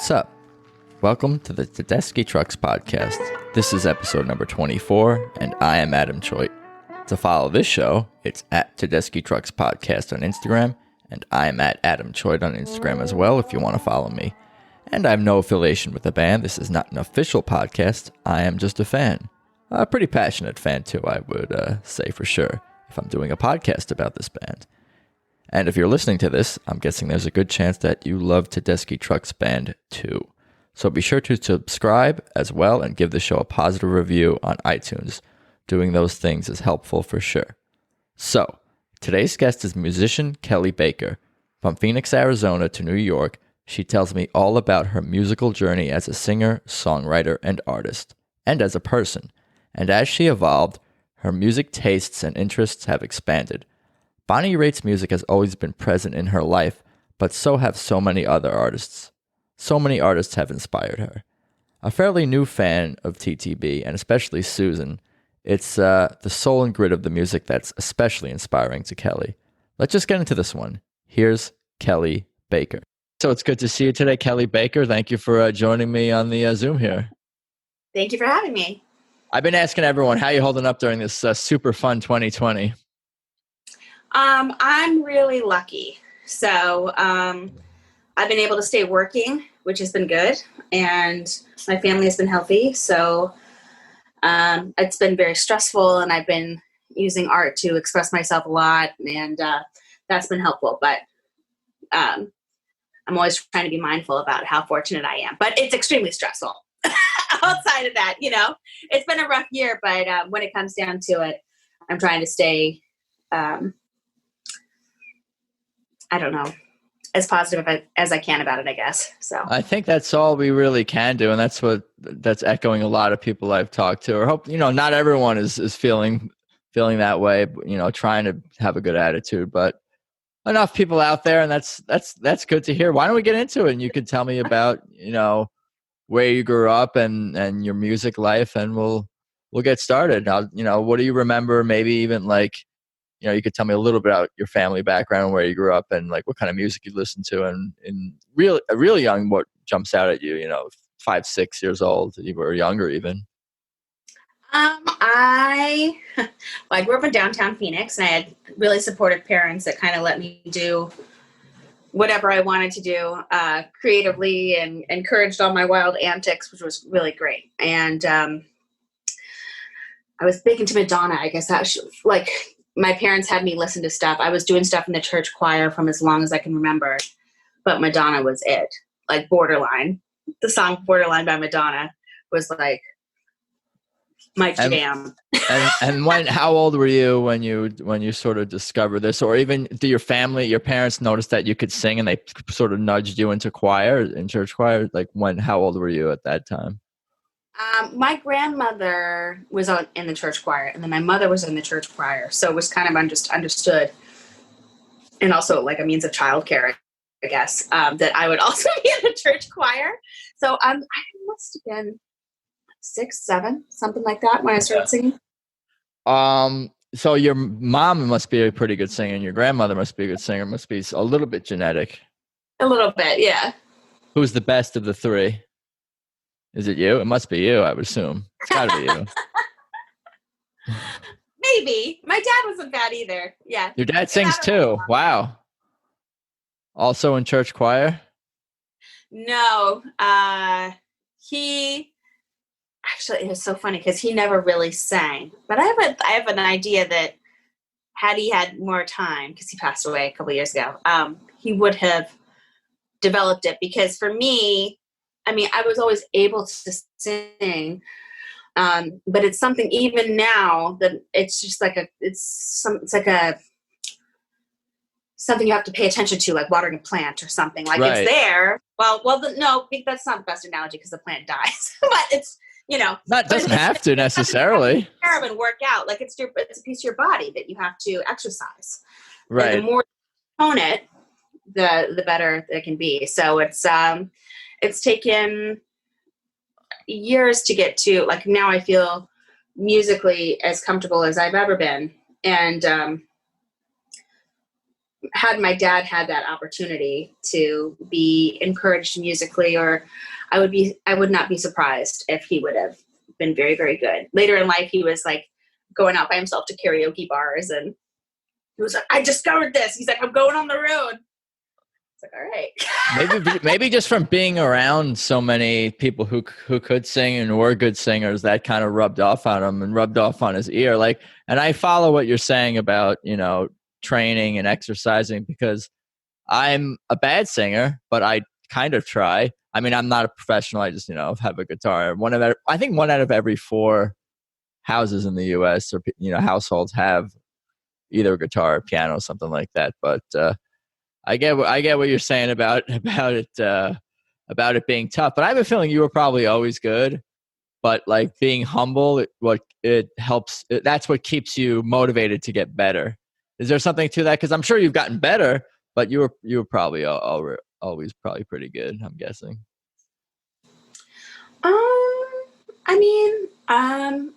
What's up? Welcome to the Tedeschi Trucks podcast. This is episode number 24, and I am Adam Choit. To follow this show, it's at Tedeschi Trucks podcast on Instagram, and I am at Adam Choit on Instagram as well if you want to follow me. And I have no affiliation with the band. This is not an official podcast. I am just a fan. A pretty passionate fan, too, I would say for sure, if I'm doing a podcast about this band. And if you're listening to this, I'm guessing there's a good chance that you love Tedeschi Trucks Band too. So be sure to subscribe as well and give the show a positive review on iTunes. Doing those things is helpful for sure. So, today's guest is musician Kelli Baker. From Phoenix, Arizona to New York, she tells me all about her musical journey as a singer, songwriter, and artist, and as a person. And as she evolved, her music tastes and interests have expanded. Bonnie Raitt's music has always been present in her life, but so have so many other artists. So many artists have inspired her. A fairly new fan of TTB, and especially Susan, it's the soul and grit of the music that's especially inspiring to Kelli. Let's just get into this one. Here's Kelli Baker. So it's good to see you today, Kelli Baker. Thank you for joining me on the Zoom here. Thank you for having me. I've been asking everyone, how are you holding up during this super fun 2020? I'm really lucky. So I've been able to stay working, which has been good, and my family has been healthy. So it's been very stressful, and I've been using art to express myself a lot, and that's been helpful. But I'm always trying to be mindful about how fortunate I am. But it's extremely stressful. Outside of that, it's been a rough year, but when it comes down to it, I'm trying to stay as positive as I can about it, I guess. So I think that's all we really can do. And that's echoing a lot of people I've talked to, or hope, not everyone is feeling that way, trying to have a good attitude, but enough people out there. And that's good to hear. Why don't we get into it? And you could tell me about, where you grew up and your music life, and we'll get started. Now, what do you remember? Maybe even you could tell me a little bit about your family background, where you grew up, and what kind of music you listened to, and really young, what jumps out at you, 5, 6 years old, or younger even. I grew up in downtown Phoenix, and I had really supportive parents that kind of let me do whatever I wanted to do creatively, and encouraged all my wild antics, which was really great. And I was big into Madonna. I guess that my parents had me listen to stuff. I was doing stuff in the church choir from as long as I can remember, but Madonna was it. Borderline. The song Borderline by Madonna was my jam. And how old were you when you sort of discovered this? Or even did your parents notice that you could sing and they sort of nudged you into church choir? How old were you at that time? My grandmother was in the church choir, and then my mother was in the church choir. So it was kind of understood, and also a means of childcare, I guess, that I would also be in the church choir. So I must have been 6, 7, something like that when I started singing. So your mom must be a pretty good singer, and your grandmother must be a good singer. Must be a little bit genetic. A little bit, yeah. Who's the best of the three? Is it you? It must be you, I would assume. It's got to be you. Maybe. My dad wasn't bad either. Yeah. Your dad sings too. Wow. Also in church choir? No. He actually, it was so funny because he never really sang. But I have an idea that had he had more time, because he passed away a couple of years ago, he would have developed it. Because for me, I was always able to sing, but it's something even now that it's just something you have to pay attention to, like watering a plant or something. Right. It's there. No, that's not the best analogy because the plant dies, but it's, That doesn't have to necessarily. Take care of and work out. It's a piece of your body that you have to exercise. Right. And the more you tone it, the better it can be. So it's taken years to get to, now I feel musically as comfortable as I've ever been. And had my dad had that opportunity to be encouraged musically, or I would not be surprised if he would have been very, very good. Later in life, he was like going out by himself to karaoke bars, and he was like, I discovered this. He's like, I'm going on the road. It's like, all right. maybe just from being around so many people who could sing and were good singers, that kind of rubbed off on him and rubbed off on his ear. Like, and I follow what you're saying about, training and exercising, because I'm a bad singer, but I kind of try. I mean, I'm not a professional. I just, have a guitar. I think 1 out of every 4 houses in the U.S. or, households have either a guitar or piano, something like that. But, I get what you're saying about it being tough. But I have a feeling you were probably always good, but like being humble, it helps. That's what keeps you motivated to get better. Is there something to that? Because I'm sure you've gotten better, but you were probably always probably pretty good, I'm guessing.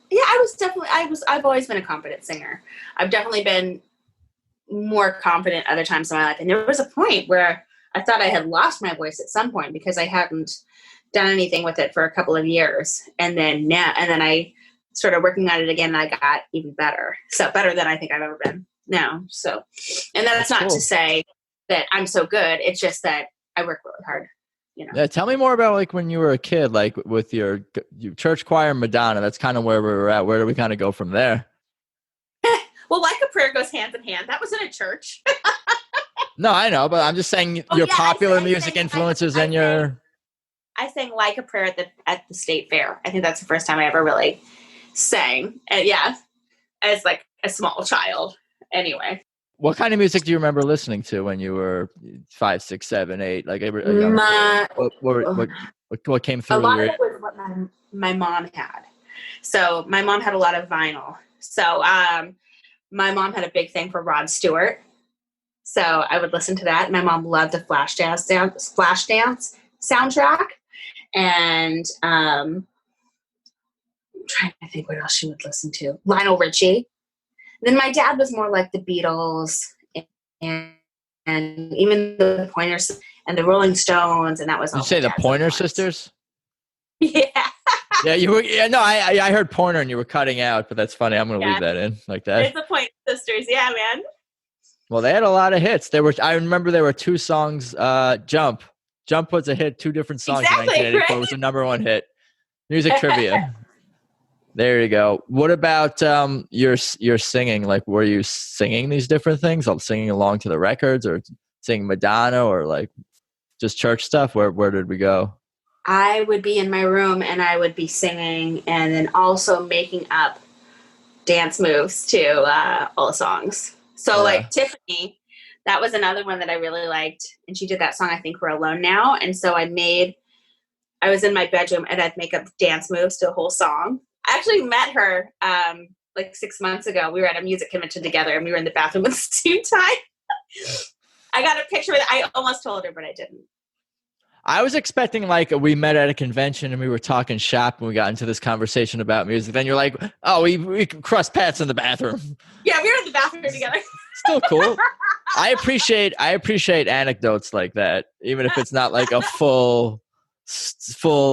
Yeah, I've always been a confident singer. I've definitely been more confident other times in my life. And there was a point where I thought I had lost my voice at some point because I hadn't done anything with it for a couple of years. And then I started working on it again, and I got even better. So better than I think I've ever been now. So, and that's not cool to say that I'm so good. It's just that I work really hard. Yeah, tell me more about like when you were a kid, like with your church choir and Madonna. That's kind of where we were at. Where do we kind of go from there? Well, Like a Prayer goes hand in hand. That was in a church. No, I know, but I'm just saying your popular music influences and your. I sang Like a Prayer at the state fair. I think that's the first time I ever really sang. As like a small child. Anyway. What kind of music do you remember listening to when you were 5, 6, 7, 8? Like what came through? A lot of it was what my mom had. So my mom had a lot of vinyl. So my mom had a big thing for Rod Stewart. So I would listen to that. My mom loved the Flashdance soundtrack. And I'm trying to think what else she would listen to. Lionel Richie. Then my dad was more like the Beatles and even the Pointers and the Rolling Stones, and that was all. Did you say the Pointer Sisters? Yeah. Yeah, you were. Yeah, no, I heard Pointer and you were cutting out, but that's funny. I'm going to leave that in like that. It's the Pointer Sisters, yeah, man. Well, they had a lot of hits. I remember there were 2 songs. Jump was a hit. 2 different songs. Exactly, in 1984 right? was the #1 hit. Music trivia. There you go. What about your singing? Like, were you singing these different things? Or singing along to the records, or singing Madonna, or like just church stuff? Where did we go? I would be in my room and I would be singing, and then also making up dance moves to all the songs. So like Tiffany, that was another one that I really liked, and she did that song, I think We're Alone Now. And so I was in my bedroom and I'd make up dance moves to a whole song. I actually met her like 6 months ago. We were at a music convention together, and we were in the bathroom at the same time. I got a picture with I almost told her, but I didn't. I was expecting like we met at a convention and we were talking shop and we got into this conversation about music. Then you're like, oh, we crossed paths in the bathroom. Yeah, we were in the bathroom together. Still cool. I appreciate anecdotes like that, even if it's not like a full,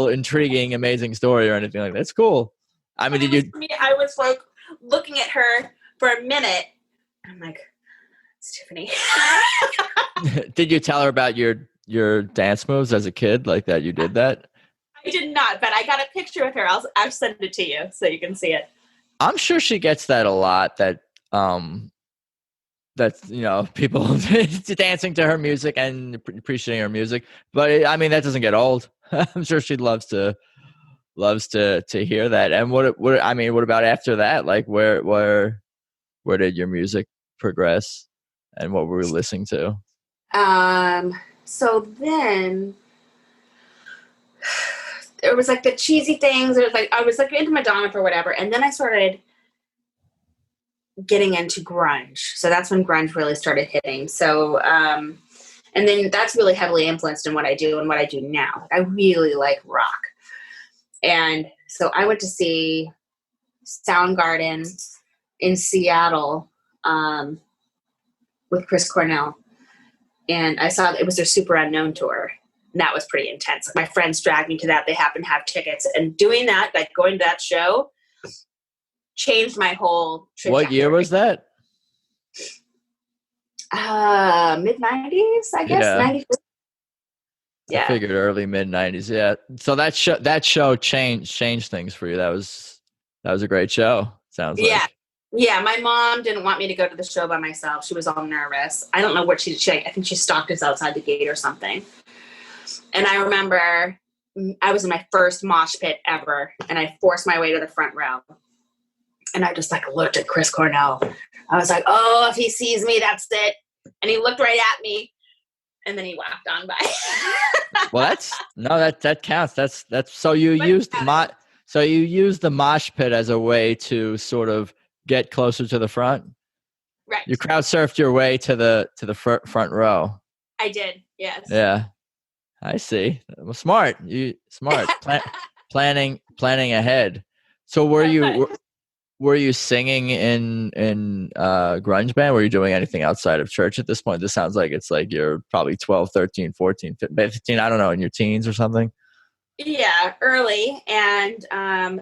intriguing, amazing story or anything like that. It's cool. I mean, I was like looking at her for a minute. I'm like, it's Tiffany. Did you tell her about your dance moves as a kid, like that you did that? I did not, but I got a picture with her. I'll send it to you so you can see it. I'm sure she gets that a lot. That's people dancing to her music and appreciating her music. But I mean, that doesn't get old. I'm sure she loves to hear that. And what about after that? Like where did your music progress, and what were we listening to? So then there was like the cheesy things. There was like I was like into Madonna for whatever, and then I started getting into grunge. So that's when grunge really started hitting. So and then that's really heavily influenced in what I do and what I do now. I really like rock. And so I went to see Soundgarden in Seattle with Chris Cornell. and I saw that it was their Super Unknown tour. And that was pretty intense. My friends dragged me to that. They happened to have tickets. And doing that, like going to that show, changed my whole trajectory. What year was that? Mid-90s, I guess. Yeah. 94. Yeah. I figured early mid-90s. Yeah. So that show changed things for you. That was a great show. Sounds like. Yeah. Yeah, my mom didn't want me to go to the show by myself. She was all nervous. I don't know what she I think she stalked us outside the gate or something. And I remember I was in my first mosh pit ever, and I forced my way to the front row. And I just like looked at Chris Cornell. I was like, oh, if he sees me, that's it. And he looked right at me, and then he walked on by. Well, that counts. That's so you used the mosh pit as a way to sort of get closer to the front. Right. You crowd surfed your way to the front row. I did. Yes. Yeah. I see. Well, smart. Planning ahead. So were you singing in grunge band? Were you doing anything outside of church at this point? This sounds like it's like you're probably 12, 13, 14, 15, I don't know, in your teens or something. Yeah, early. And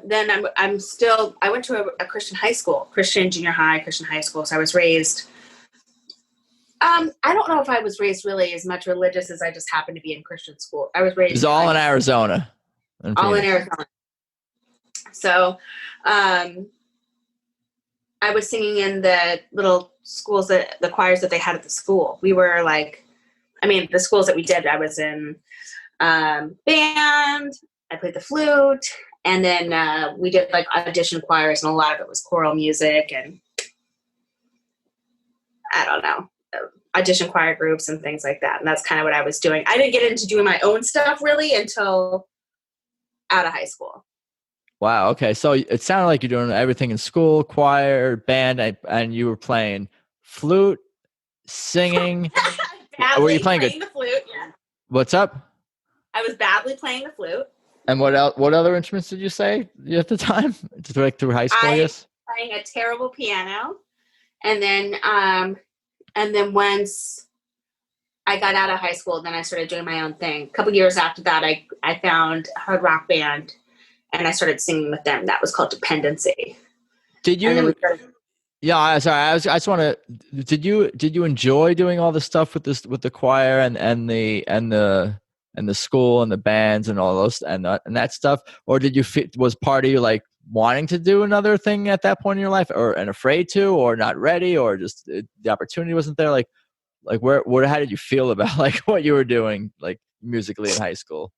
then I went to a Christian high school, Christian junior high, Christian high school. So I was raised, I don't know if I was raised really as much religious as I just happened to be in Christian school. I was raised. It's all in Arizona. All in Arizona. So I was singing in the little schools, the choirs that they had at the school. We were the schools that we did, I was in band, I played the flute, and then we did like audition choirs, and a lot of it was choral music and I don't know, audition choir groups and things like that. And that's kind of what I was doing. I didn't get into doing my own stuff really until out of high school. Wow. Okay. So it sounded like you're doing everything in school, choir, band, and you were playing flute, singing. Were you playing the flute? Yeah. What's up? I was badly playing the flute. And what else? What other instruments did you say at the time? Through high school, yes. Playing a terrible piano, and then once I got out of high school, then I started doing my own thing. A couple years after that, I found a hard rock band, and I started singing with them. That was called Dependency. Did you? Yeah, sorry. I just want to. Did you enjoy doing all the stuff with the choir and the school and the bands and all those and that stuff, or did you was part of you like wanting to do another thing at that point in your life, and afraid to, or not ready, or just the opportunity wasn't there? Like how did you feel about like what you were doing like musically in high school?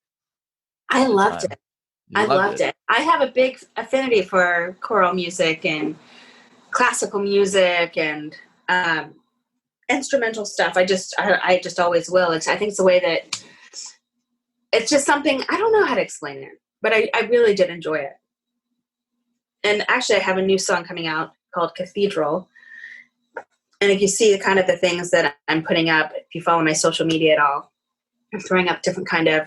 I loved it. I loved it. I have a big affinity for choral music and classical music and instrumental stuff. I just always will. I think it's the way that it's just something, I don't know how to explain it, but I really did enjoy it. And actually I have a new song coming out called Cathedral. And if you see kind of the things that I'm putting up, if you follow my social media at all, I'm throwing up different kind of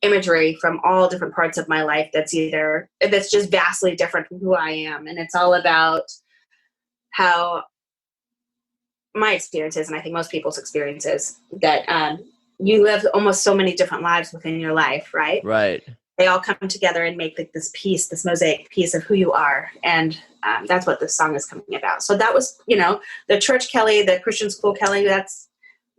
imagery from all different parts of my life that's just vastly different from who I am. And it's all about how my experiences, and I think most people's experiences, that you live almost so many different lives within your life, right? Right. They all come together and make like this piece, this mosaic piece of who you are. And that's what this song is coming about. So that was, the church Kelli, the Christian school Kelli,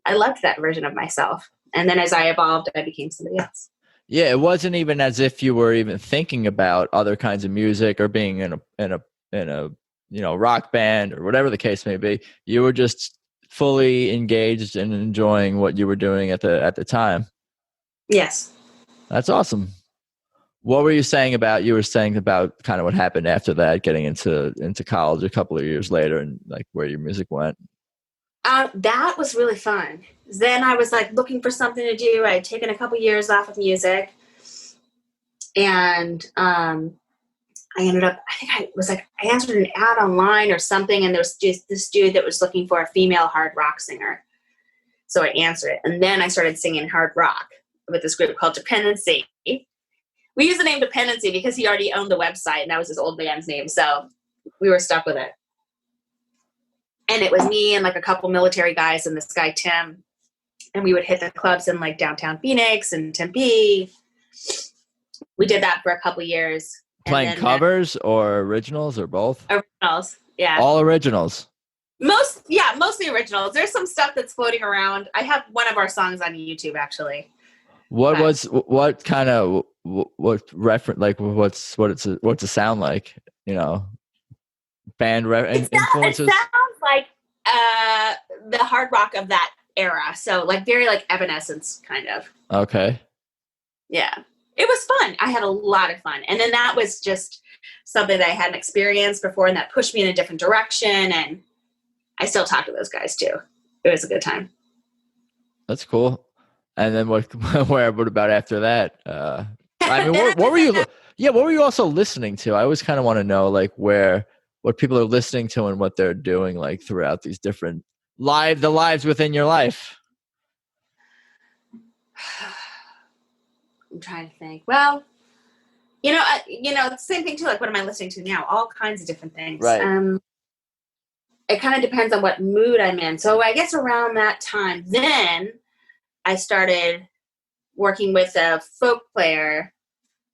I loved that version of myself. And then as I evolved, I became somebody else. Yeah, it wasn't even as if you were even thinking about other kinds of music or being in a rock band or whatever the case may be. You were just fully engaged and enjoying what you were doing at the time. Yes. That's awesome. What were you saying about? You were saying about kind of what happened after that, getting into college a couple of years later, and like where your music went. That was really fun. Then I was like looking for something to do. I had taken a couple years off of music, and I ended up, I answered an ad online or something, and there was just this dude that was looking for a female hard rock singer. So I answered it, and then I started singing hard rock with this group called Dependency. We used the name Dependency because he already owned the website, and that was his old band's name, so we were stuck with it. And it was me and like a couple military guys and this guy, Tim. and we would hit the clubs in like downtown Phoenix and Tempe. We did that for a couple years. Playing covers or originals or both? Originals, yeah. All originals. Mostly originals. There's some stuff that's floating around. I have one of our songs on YouTube actually. What reference, like what's it sound like? You know, band influences. It sounds like the hard rock of that era. So like very like Evanescence kind of. Okay. Yeah. It was fun. I had a lot of fun. And then that was just something that I hadn't experienced before, and that pushed me in a different direction. And I still talk to those guys too. It was a good time. That's cool. And then what about after that? I mean, what were you? Yeah, what were you also listening to? I always kind of want to know, like, what people are listening to and what they're doing, like, throughout these different the lives within your life. I'm trying to think. Well, the same thing too. Like, what am I listening to now? All kinds of different things. Right. It kind of depends on what mood I'm in. So I guess around that time, then I started working with a folk player.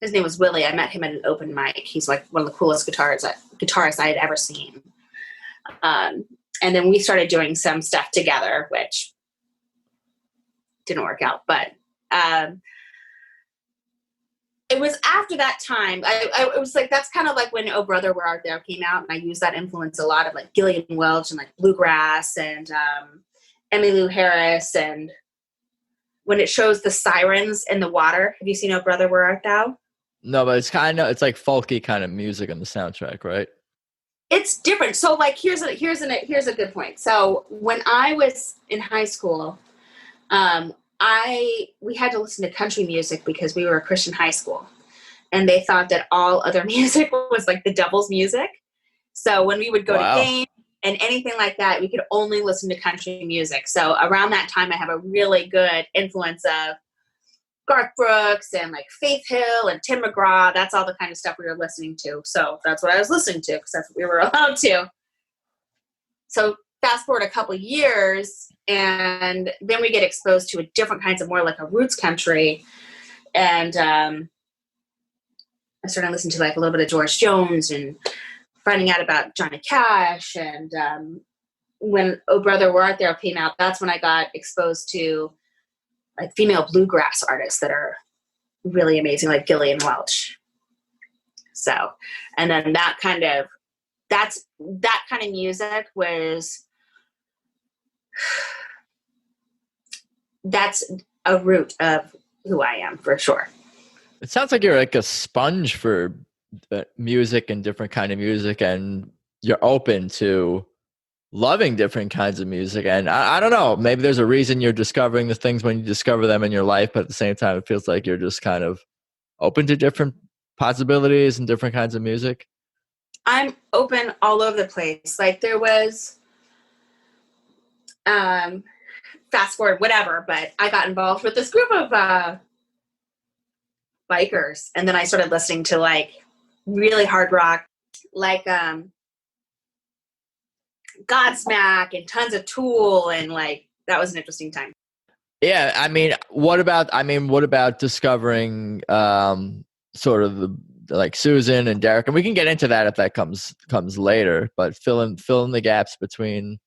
His name was Willie. I met him at an open mic. He's like one of the coolest guitarists I had ever seen. And then we started doing some stuff together, which didn't work out. But it was after that time. It was like, that's kind of like when Oh Brother, Where Art Thou came out. And I used that influence a lot of like Gillian Welch and like bluegrass and Emmylou Harris. And when it shows the sirens in the water, have you seen Oh Brother, Where Art Thou? No, but it's like folky kind of music on the soundtrack, right? It's different. So like, here's a good point. So when I was in high school, we had to listen to country music because we were a Christian high school, and they thought that all other music was like the devil's music. So when we would go to games and anything like that, we could only listen to country music. So around that time, I have a really good influence of Garth Brooks and like Faith Hill and Tim McGraw. That's all the kind of stuff we were listening to. So that's what I was listening to because that's what we were allowed to. So fast forward a couple years, and then we get exposed to a different kinds of more like a roots country. And I started listening to like a little bit of George Jones and finding out about Johnny Cash. And when Oh Brother, Where Art Thou came out, that's when I got exposed to like female bluegrass artists that are really amazing, like Gillian Welch. So, and then that kind of music was, that's a root of who I am for sure. It sounds like you're like a sponge for music and different kind of music, and you're open to loving different kinds of music. And I don't know, maybe there's a reason you're discovering the things when you discover them in your life, but at the same time, it feels like you're just kind of open to different possibilities and different kinds of music. I'm open all over the place. Like there was, fast forward, whatever, but I got involved with this group of bikers, and then I started listening to like really hard rock, like Godsmack and tons of Tool, and like that was an interesting time. Yeah, I mean, what about discovering sort of the like Susan and Derek? And we can get into that if that comes later, but fill in the gaps between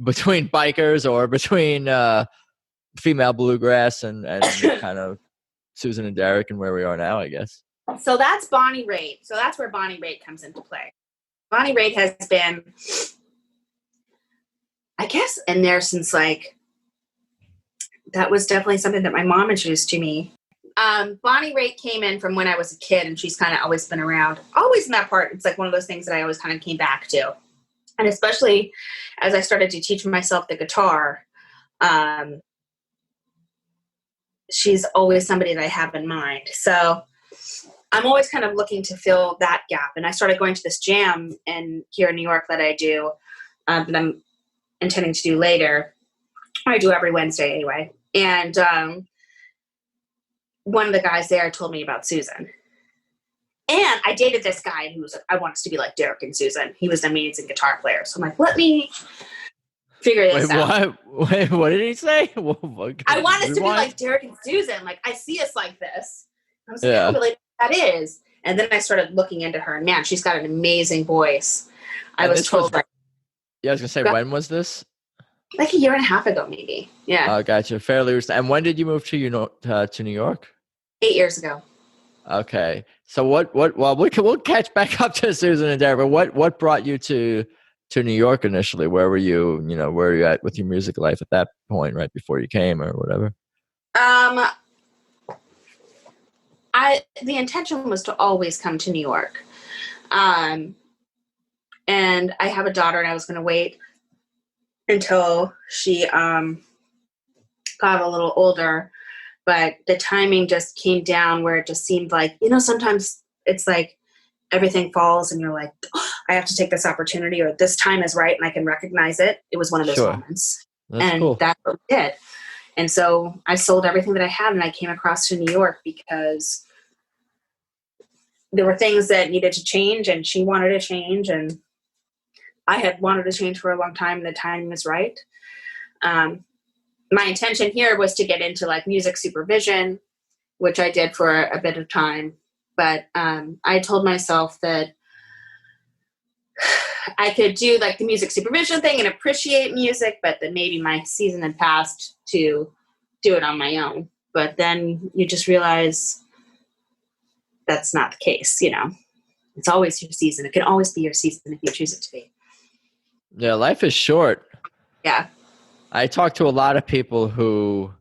bikers or between female bluegrass and kind of Susan and Derek and where we are now, I guess. So that's Bonnie Raitt. So that's where Bonnie Raitt comes into play. Bonnie Raitt has been, I guess, in there since like, that was definitely something that my mom introduced to me. Bonnie Raitt came in from when I was a kid, and she's kind of always been around. Always in that part, it's like one of those things that I always kind of came back to. And especially as I started to teach myself the guitar, she's always somebody that I have in mind. So I'm always kind of looking to fill that gap. And I started going to this jam here in New York that I do, that I'm intending to do later. I do every Wednesday anyway. And one of the guys there told me about Susan. And I dated this guy who was like, I want us to be like Derek and Susan. He was an amazing guitar player. So I'm like, let me Figure Wait, this out. what? Wait, what did he say? I want us to be Rewind? like Derek and Susan. Like, I see us like this. I was like, I Yeah. don't really know what that is. And then I started looking into her, and man, she's got an amazing voice. I And was this was, told, like, yeah, I was gonna say, when was this? a year and a half ago, maybe. Yeah. Oh, gotcha. Fairly recent. And when did you move to to New York? 8 years ago. Okay. So well, we'll catch back up to Susan and Derek, but what brought you to New York initially? Where were you, where were you at with your music life at that point, right before you came or whatever? The intention was to always come to New York. And I have a daughter, and I was going to wait until she got a little older, but the timing just came down where it just seemed like, sometimes it's like everything falls and you're like, oh, I have to take this opportunity, or this time is right and I can recognize it. It was one of those Sure. moments. That's and cool. that's what we did. And so I sold everything that I had, and I came across to New York because there were things that needed to change, and she wanted to change, and I had wanted to change for a long time, and the timing was right. My intention here was to get into like music supervision, which I did for a bit of time. But I told myself that I could do like the music supervision thing and appreciate music, but that maybe my season had passed to do it on my own. But then you just realize that's not the case. It's always your season. It can always be your season if you choose it to be. Yeah, life is short. Yeah. I talk to a lot of people who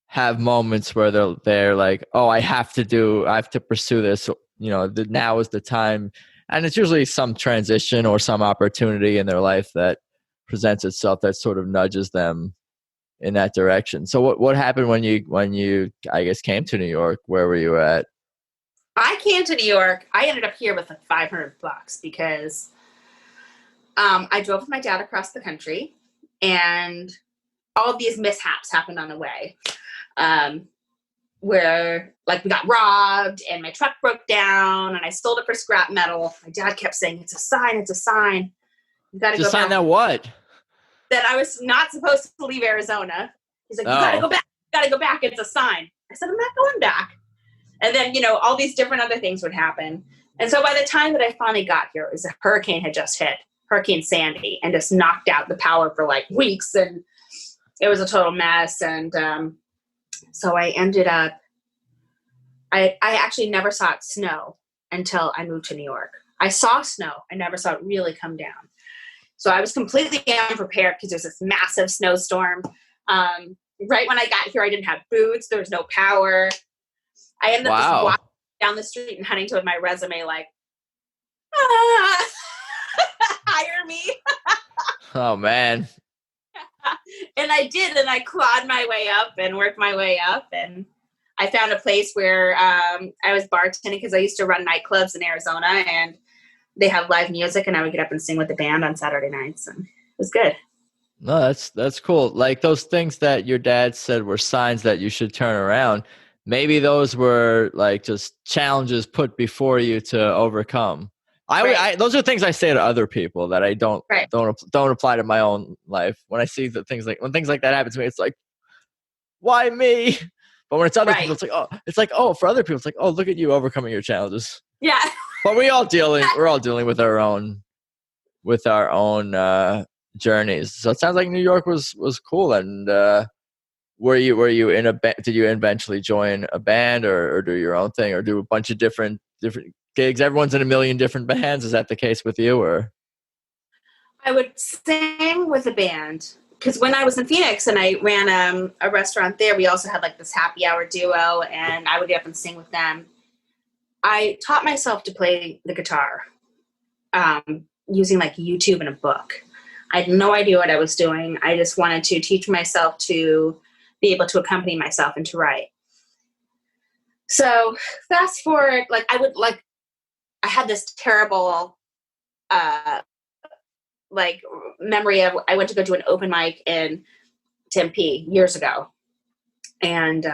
have moments where they're like, oh, I have to pursue this. Now is the time. And it's usually some transition or some opportunity in their life that presents itself that sort of nudges them in that direction. So what happened when you I guess came to New York? Where were you at? I came to New York. I ended up here with like $500 because I drove with my dad across the country, and all of these mishaps happened on the way. Where like we got robbed and my truck broke down and I sold it for scrap metal. My dad kept saying, it's a sign. It's a sign. You got to go back. Sign that what? That I was not supposed to leave Arizona. He's like, you got to go back. You got to go back. It's a sign. I said, I'm not going back. And then, all these different other things would happen. And so by the time that I finally got here, it was a hurricane had just hit, Hurricane Sandy, and just knocked out the power for like weeks. And it was a total mess. And so I ended up, I actually never saw it snow until I moved to New York. I saw snow. I never saw it really come down. So I was completely unprepared because there's this massive snowstorm. Right when I got here, I didn't have boots. There was no power. I ended up just walking down the street in Huntington with my resume like, hire me. Oh, man. And I did, and I clawed my way up and worked my way up, and I found a place where I was bartending because I used to run nightclubs in Arizona, and they have live music, and I would get up and sing with the band on Saturday nights, and it was good. No, that's cool. Like those things that your dad said were signs that you should turn around. Maybe those were like just challenges put before you to overcome. Those are things I say to other people that I don't apply to my own life. When I see when things like that happen to me, it's like, why me? But when it's other people, for other people, it's like, oh, look at you overcoming your challenges. Yeah. But we're all dealing with our own journeys. So it sounds like New York was cool. And were you in a band? Did you eventually join a band or do your own thing or do a bunch of different gigs? Everyone's in a million different bands. Is that the case with you, or? I would sing with a band because when I was in Phoenix and I ran a restaurant there, we also had like this happy hour duo, and I would get up and sing with them. I taught myself to play the guitar using like YouTube and a book. I had no idea what I was doing. I just wanted to teach myself to be able to accompany myself and to write. So fast forward, I had this terrible memory of I went to go do an open mic in Tempe years ago. And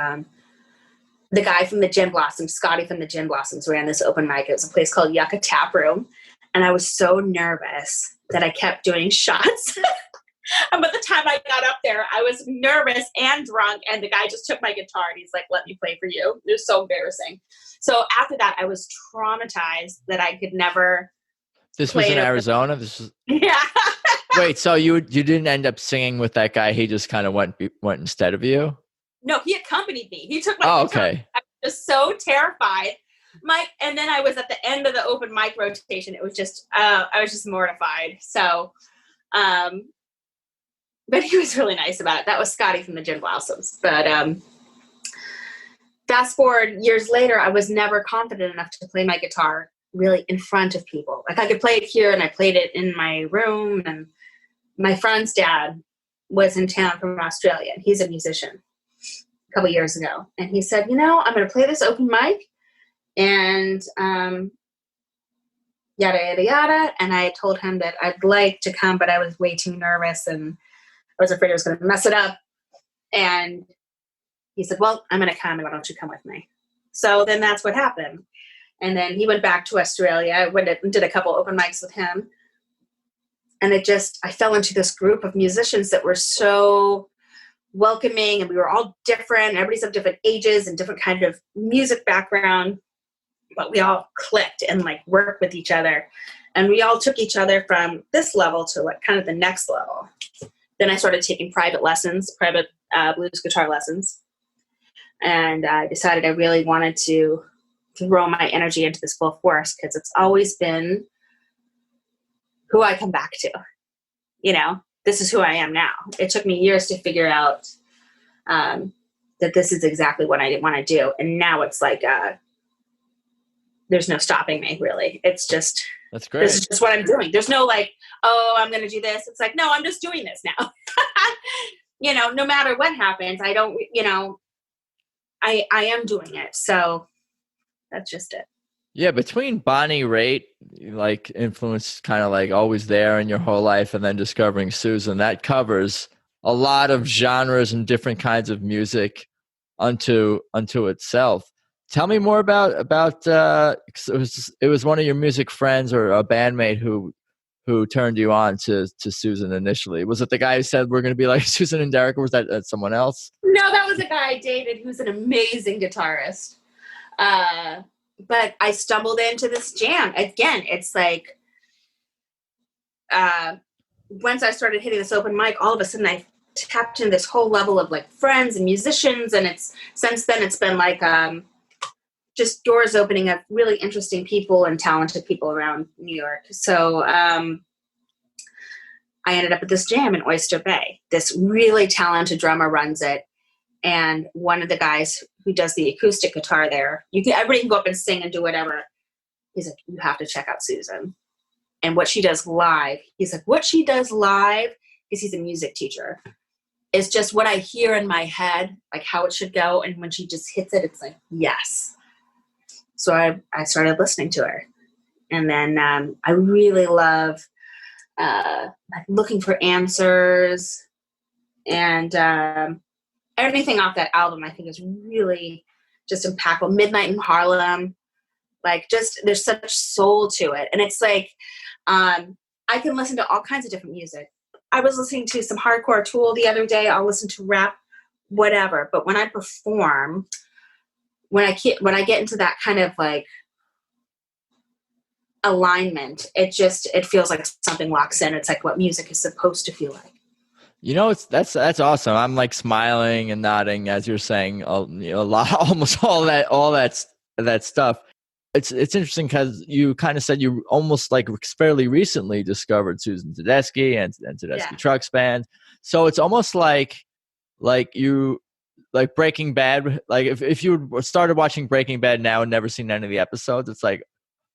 the guy from the Gin Blossoms, Scotty from the Gin Blossoms, ran this open mic. It was a place called Yucca Tap Room. And I was so nervous that I kept doing shots. And by the time I got up there, I was nervous and drunk, and the guy just took my guitar and he's like, let me play for you. It was so embarrassing. So after that, I was traumatized that I could never. This was in Arizona? This was Yeah. Wait, so you didn't end up singing with that guy? He just kind of went instead of you? No, he accompanied me. He took my Oh, guitar. okay. I was just so terrified. And then I was at the end of the open mic rotation. It was just, I was just mortified. So, but he was really nice about it. That was Scotty from the Gin Blossoms. But fast forward years later, I was never confident enough to play my guitar really in front of people. Like I could play it here, and I played it in my room. And my friend's dad was in town from Australia. He's a musician. A couple years ago, and he said, I'm going to play this open mic, and yada yada yada. And I told him that I'd like to come, but I was way too nervous, and I was afraid I was going to mess it up. And he said, well, I'm going to come, and why don't you come with me? So then that's what happened. And then he went back to Australia. I went and did a couple open mics with him, and I fell into this group of musicians that were so welcoming, and we were all different. Everybody's of different ages and different kind of music background, but we all clicked and like worked with each other, and we all took each other from this level to like kind of the next level. Then I started taking private blues guitar lessons, and I decided I really wanted to throw my energy into this full force, because it's always been who I come back to. This is who I am now. It took me years to figure out that this is exactly what I want to do. And now it's like, there's no stopping me, really. It's just, that's great. This is just what I'm doing. There's no like, oh, I'm going to do this. It's like, no, I'm just doing this now. No matter what happens, I don't, I am doing it. So that's just it. Yeah, between Bonnie Raitt, like influence kind of like always there in your whole life, and then discovering Susan, that covers a lot of genres and different kinds of music unto itself. Tell me more about it was one of your music friends or a bandmate who turned you on to Susan initially. Was it the guy who said we're going to be like Susan and Derek, or was that someone else? No, that was a guy, David, who's an amazing guitarist. But I stumbled into this jam. Again, it's like, once I started hitting this open mic, all of a sudden I tapped into this whole level of like friends and musicians. And since then it's been like, just doors opening of really interesting people and talented people around New York. So, I ended up at this jam in Oyster Bay. This really talented drummer runs it. And one of the guys who does the acoustic guitar there, everybody can go up and sing and do whatever. He's like, you have to check out Susan. And what she does live, he's like, what she does live, because he's a music teacher, is just what I hear in my head, like how it should go. And when she just hits it, it's like, yes. So I started listening to her. And then I really love looking for answers. And everything off that album, I think, is really just impactful. Midnight in Harlem, like just there's such soul to it. And it's like, I can listen to all kinds of different music. I was listening to some hardcore Tool the other day. I'll listen to rap, whatever. But when I perform, when I get into that kind of like alignment, it feels like something locks in. It's like what music is supposed to feel like. That's awesome. I'm like smiling and nodding as you're saying a lot, almost all that stuff. It's interesting because you kind of said you almost like fairly recently discovered Susan Tedeschi and Tedeschi Trucks Band. So it's almost like you like Breaking Bad. Like if you started watching Breaking Bad now and never seen any of the episodes, it's like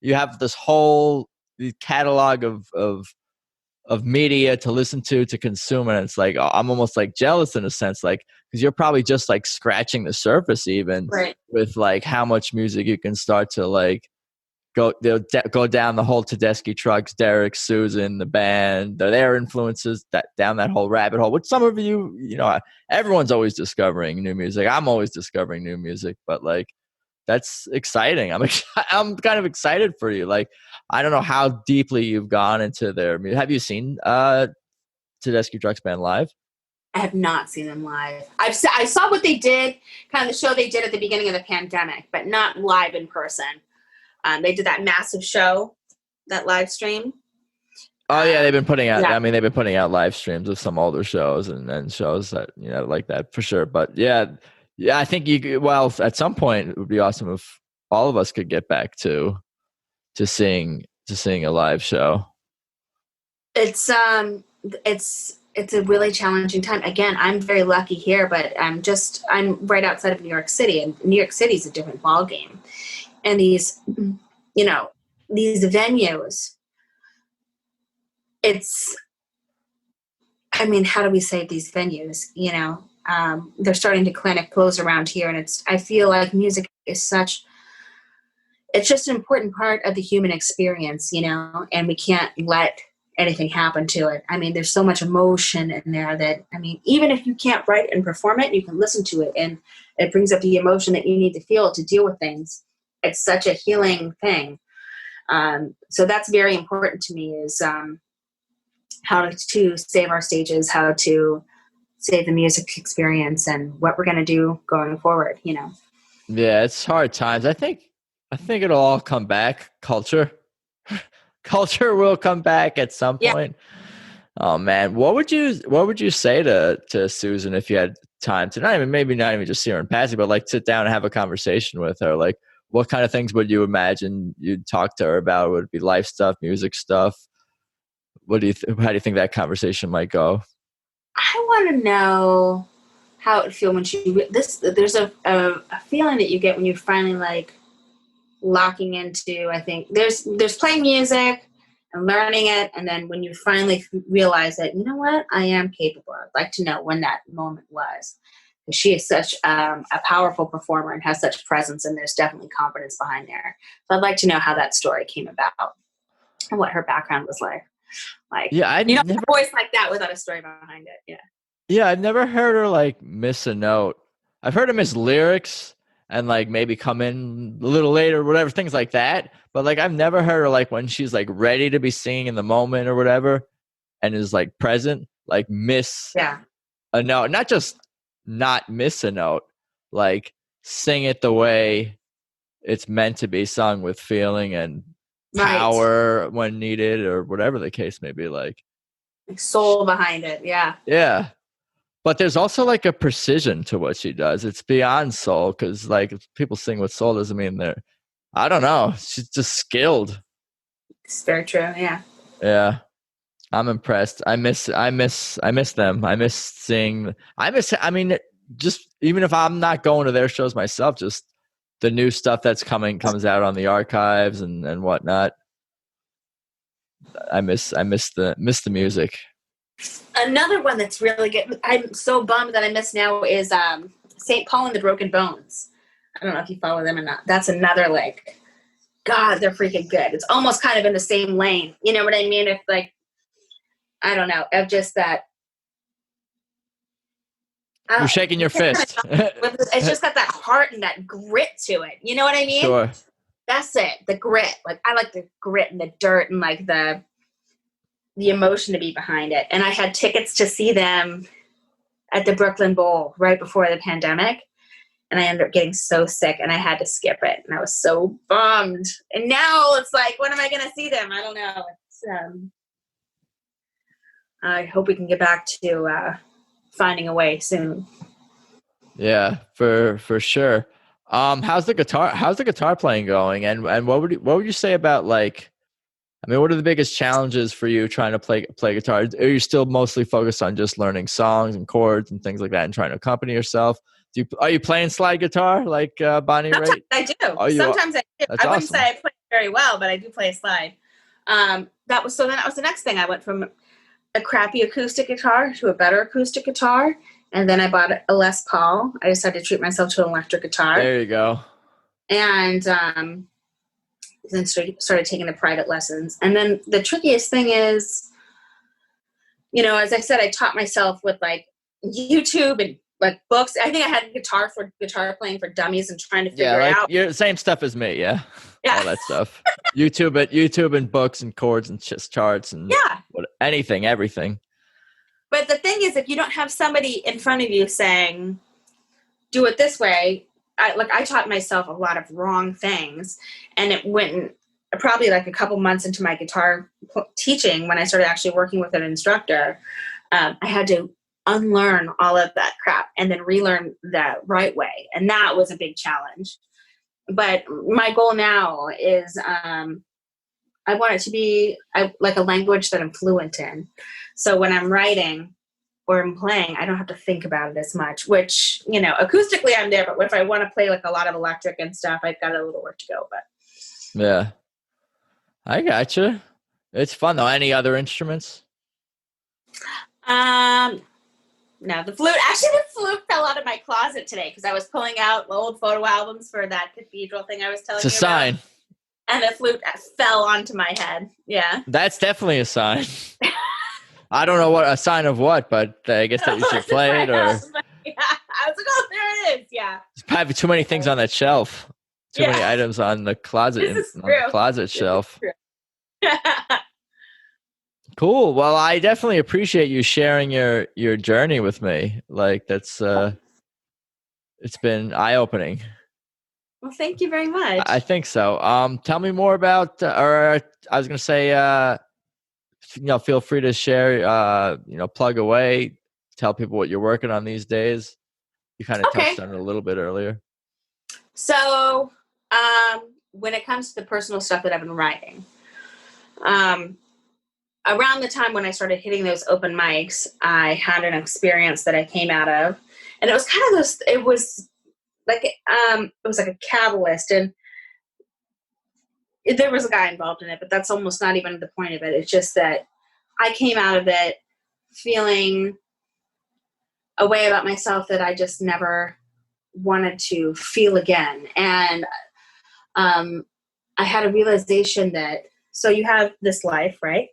you have this whole catalog of media to listen to consume, and it's like I'm almost like jealous in a sense, like because you're probably just like scratching the surface even with like how much music you can start to like go down the whole Tedeschi Trucks, Derek, Susan, the band, their influences down that whole rabbit hole, which some of you everyone's always discovering new music. I'm always discovering new music, but like that's exciting. I'm kind of excited for you. Like, I don't know how deeply you've gone into their music. Have you seen Tedeschi Trucks Band live? I have not seen them live. I saw what they did, kind of the show they did at the beginning of the pandemic, but not live in person. They did that massive show, that live stream. Oh yeah, they've been putting out. Yeah. I mean, they've been putting out live streams of some older shows and shows that like that for sure. But yeah, I think well, at some point it would be awesome if all of us could get back to seeing a live show. It's a really challenging time. Again, I'm very lucky here, but I'm right outside of New York City, and New York City is a different ballgame. And these venues, how do we save these venues? They're starting to kind of close around here, and I feel like music is it's just an important part of the human experience, and we can't let anything happen to it. There's so much emotion in there that, even if you can't write and perform it, you can listen to it, and it brings up the emotion that you need to feel to deal with things. It's such a healing thing. So that's very important to me, is how to save our stages, how to save the music experience, and what we're going to do going forward, Yeah, it's hard times. I think it'll all come back. Culture will come back at some point. Yeah. Oh man, what would you say to Susan if you had time to maybe not even just see her in passing, but like sit down and have a conversation with her? Like, what kind of things would you imagine you'd talk to her about? Would it be life stuff, music stuff? How do you think that conversation might go? I want to know how it would feel when there's a feeling that you get when you're finally like locking into, I think there's playing music and learning it, and then when you finally realize that, you know what, I am capable. I'd like to know when that moment was. She is such a powerful performer and has such presence, and there's definitely confidence behind there. So I'd like to know how that story came about and what her background was like. Yeah, you don't have a voice like that without a story behind it. Yeah. Yeah, I've never heard her like miss a note. I've heard her miss lyrics and like maybe come in a little later or whatever, things like that. But like I've never heard her like when she's like ready to be singing in the moment or whatever and is like present, like miss a note. Not just not miss a note, like sing it the way it's meant to be sung, with feeling and power when needed, or whatever the case may be. Like soul behind it. Yeah. But there's also like a precision to what she does. It's beyond soul, because like if people sing with soul doesn't mean I don't know. She's just skilled. It's very true. Yeah. Yeah. I'm impressed. I miss them. I miss seeing. Just even if I'm not going to their shows myself, just the new stuff that's comes out on the archives and whatnot. I miss the music. Another one that's really good, I'm so bummed that I miss now, is St. Paul and the Broken Bones. I don't know if you follow them or not. That's another, like, God, they're freaking good. It's almost kind of in the same lane. You know what I mean? If like, I don't know, of just that. You're shaking your fist. It's just got that heart and that grit to it. You know what I mean? Sure. That's it. The grit. Like, I like the grit and the dirt and like the emotion to be behind it. And I had tickets to see them at the Brooklyn Bowl right before the pandemic. And I ended up getting so sick and I had to skip it. And I was so bummed. And now it's like, when am I going to see them? I don't know. I hope we can get back to finding a way soon. Yeah, for sure. How's the guitar playing going? And what would you say about, like, what are the biggest challenges for you trying to play guitar? Are you still mostly focused on just learning songs and chords and things like that and trying to accompany yourself? Are you playing slide guitar like Bonnie Raitt? I do. Sometimes I do. I wouldn't say I play very well, but I do play a slide. That was the next thing. I went from a crappy acoustic guitar to a better acoustic guitar, and then I bought a Les Paul. I decided to treat myself to an electric guitar. There you go. And then started taking the private lessons. And then the trickiest thing is, as I said, I taught myself with like YouTube and like books. I think I had guitar playing for dummies and trying to figure it out. You're the same stuff as me, yeah. All that stuff. YouTube and books and chords and just charts and anything, everything. But the thing is, if you don't have somebody in front of you saying, do it this way, I taught myself a lot of wrong things, and it went probably like a couple months into my guitar teaching when I started actually working with an instructor. I had to unlearn all of that crap and then relearn the right way. And that was a big challenge. But my goal now is I want it to be like a language that I'm fluent in. So when I'm writing or I'm playing, I don't have to think about it as much, which, acoustically I'm there, but if I want to play like a lot of electric and stuff, I've got a little work to go. But Yeah. I gotcha. It's fun though. Any other instruments? No, the flute fell out of my closet today because I was pulling out old photo albums for that cathedral thing I was telling you about. It's a sign. And the flute fell onto my head. Yeah. That's definitely a sign. I don't know what a sign of what, but I guess that you should play it. Or yeah. I was like, oh, there it is. Yeah. There's probably too many things on that shelf. Too many items on the closet shelf. Cool. Well, I definitely appreciate you sharing your journey with me. Like that's it's been eye-opening. Well, thank you very much. I think so. Tell me more about, or I was going to say, feel free to share, plug away, tell people what you're working on these days. You kind of touched on it a little bit earlier. So, when it comes to the personal stuff that I've been writing, around the time when I started hitting those open mics, I had an experience that I came out of, and it was kind of this. It was like a catalyst, and there was a guy involved in it, but that's almost not even the point of it. It's just that I came out of it feeling a way about myself that I just never wanted to feel again. And I had a realization that, so you have this life, right?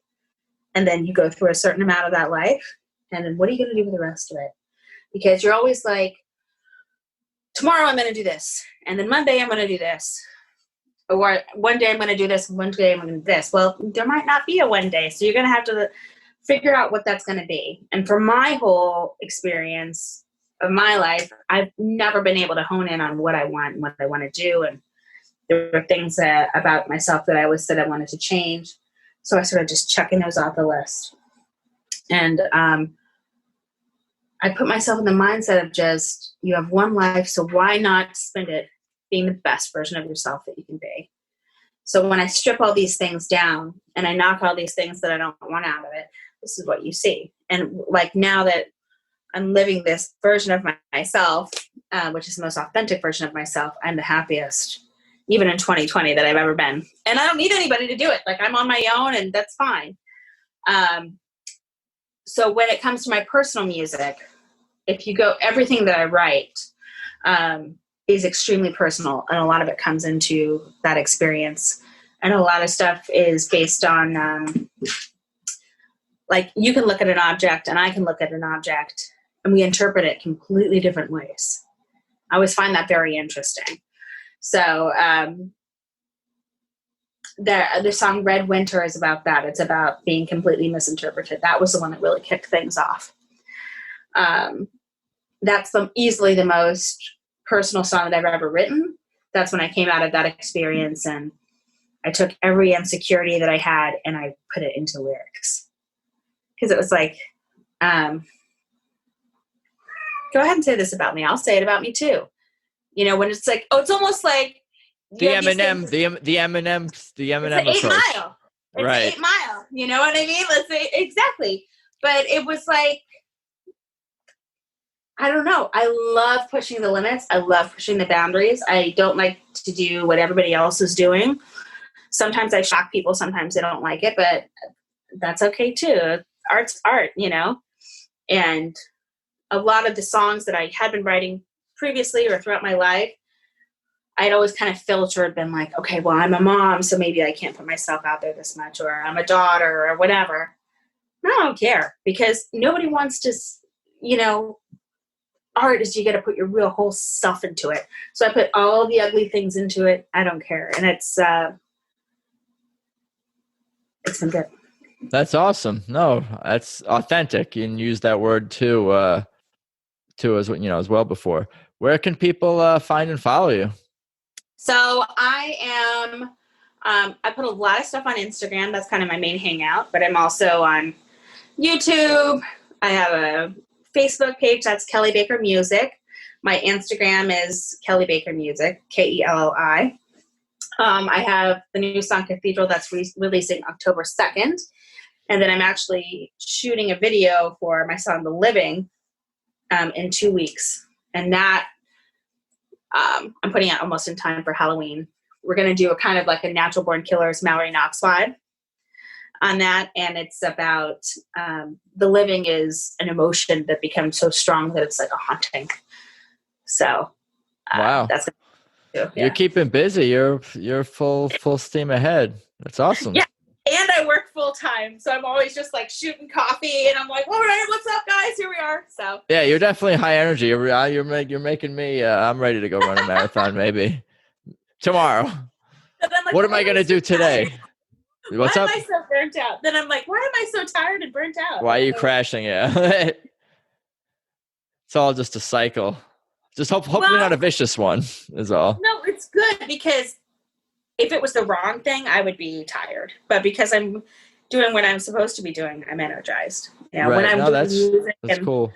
And then you go through a certain amount of that life, and then what are you going to do with the rest of it? Because you're always like, tomorrow I'm going to do this, and then Monday I'm going to do this, or one day I'm going to do this, and one day I'm going to do this. Well, there might not be a one day, so you're going to have to figure out what that's going to be. And for my whole experience of my life, I've never been able to hone in on what I want and what I want to do. And there were things about myself that I always said I wanted to change. So I started just checking those off the list. And I put myself in the mindset of just, you have one life, so why not spend it being the best version of yourself that you can be? So when I strip all these things down and I knock all these things that I don't want out of it, this is what you see. And like now that I'm living this version of myself, which is the most authentic version of myself, I'm the happiest, even in 2020, that I've ever been. And I don't need anybody to do it. Like, I'm on my own, and that's fine. So when it comes to my personal music, if you go, everything that I write is extremely personal, and a lot of it comes into that experience. And a lot of stuff is based on, like, you can look at an object and I can look at an object and we interpret it completely different ways. I always find that very interesting. So the song Red Winter is about that. It's about being completely misinterpreted. That was the one that really kicked things off. That's easily the most personal song that I've ever written. That's when I came out of that experience, and I took every insecurity that I had and I put it into lyrics. Because it was like, go ahead and say this about me. I'll say it about me too. You know, when it's like, oh, it's almost like the Eminem, the Eminem it's the 8 Mile. It's right. 8 Mile. You know what I mean? Let's say exactly. But it was like, I don't know. I love pushing the limits. I love pushing the boundaries. I don't like to do what everybody else is doing. Sometimes I shock people. Sometimes they don't like it, but that's okay too. Art's art, you know? And a lot of the songs that I had been writing previously or throughout my life, I'd always kind of filtered, been like, okay, well, I'm a mom, so maybe I can't put myself out there this much, or I'm a daughter or whatever. No, I don't care, because nobody wants to, you know, art is you got to put your real whole self into it. So I put all the ugly things into it. I don't care. And it's been good. That's awesome. No, that's authentic. You can use that word too as as well before. Where can people find and follow you? So I put a lot of stuff on Instagram. That's kind of my main hangout, but I'm also on YouTube. I have a Facebook page. That's Kelli Baker Music. My Instagram is Kelli Baker Music, Kelli. I have the new song Cathedral that's releasing October 2nd. And then I'm actually shooting a video for my song The Living in 2 weeks. And that I'm putting out almost in time for Halloween. We're going to do a kind of like a Natural Born Killers, Mallory Knox vibe on that. And it's about the living is an emotion that becomes so strong that it's like a haunting. So wow, that's what I'm do. Yeah. You're keeping busy. You're full steam ahead. That's awesome. Yeah. And I work full time, so I'm always just like shooting coffee, and I'm like, "All right, what's up, guys? Here we are." So yeah, you're definitely high energy. You're making me. I'm ready to go run a marathon maybe tomorrow. Like, what am I gonna do today? What's why up? Why am I so burnt out? Then I'm like, why am I so tired and burnt out? Why are you crashing? Yeah, it's all just a cycle. Just hopefully not a vicious one. Is all. No, it's good because if it was the wrong thing, I would be tired. But because I'm doing what I'm supposed to be doing, I'm energized. Yeah, right. When I'm doing music, that's cool.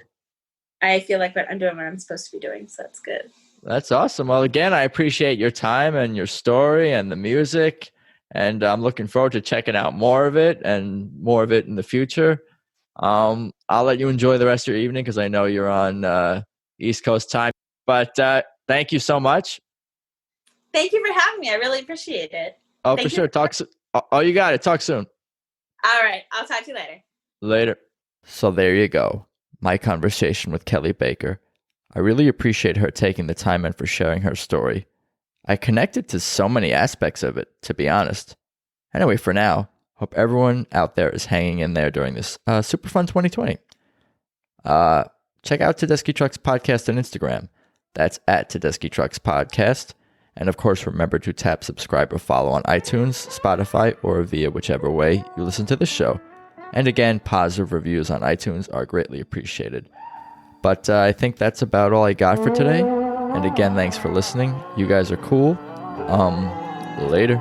I feel like I'm doing what I'm supposed to be doing, so that's good. That's awesome. Well, again, I appreciate your time and your story and the music, and I'm looking forward to checking out more of it and more of it in the future. I'll let you enjoy the rest of your evening because I know you're on East Coast time. But thank you so much. Thank you for having me. I really appreciate it. Oh, for sure. Oh, you got it. Talk soon. All right. I'll talk to you later. Later. So there you go. My conversation with Kelli Baker. I really appreciate her taking the time and for sharing her story. I connected to so many aspects of it, to be honest. Anyway, for now, hope everyone out there is hanging in there during this super fun 2020. Check out Tedeschi Trucks Podcast on Instagram. That's at Tedeschi Trucks Podcast. And of course, remember to tap subscribe or follow on iTunes, Spotify, or via whichever way you listen to the show. And again, positive reviews on iTunes are greatly appreciated. But I think that's about all I got for today. And again, thanks for listening. You guys are cool. Later.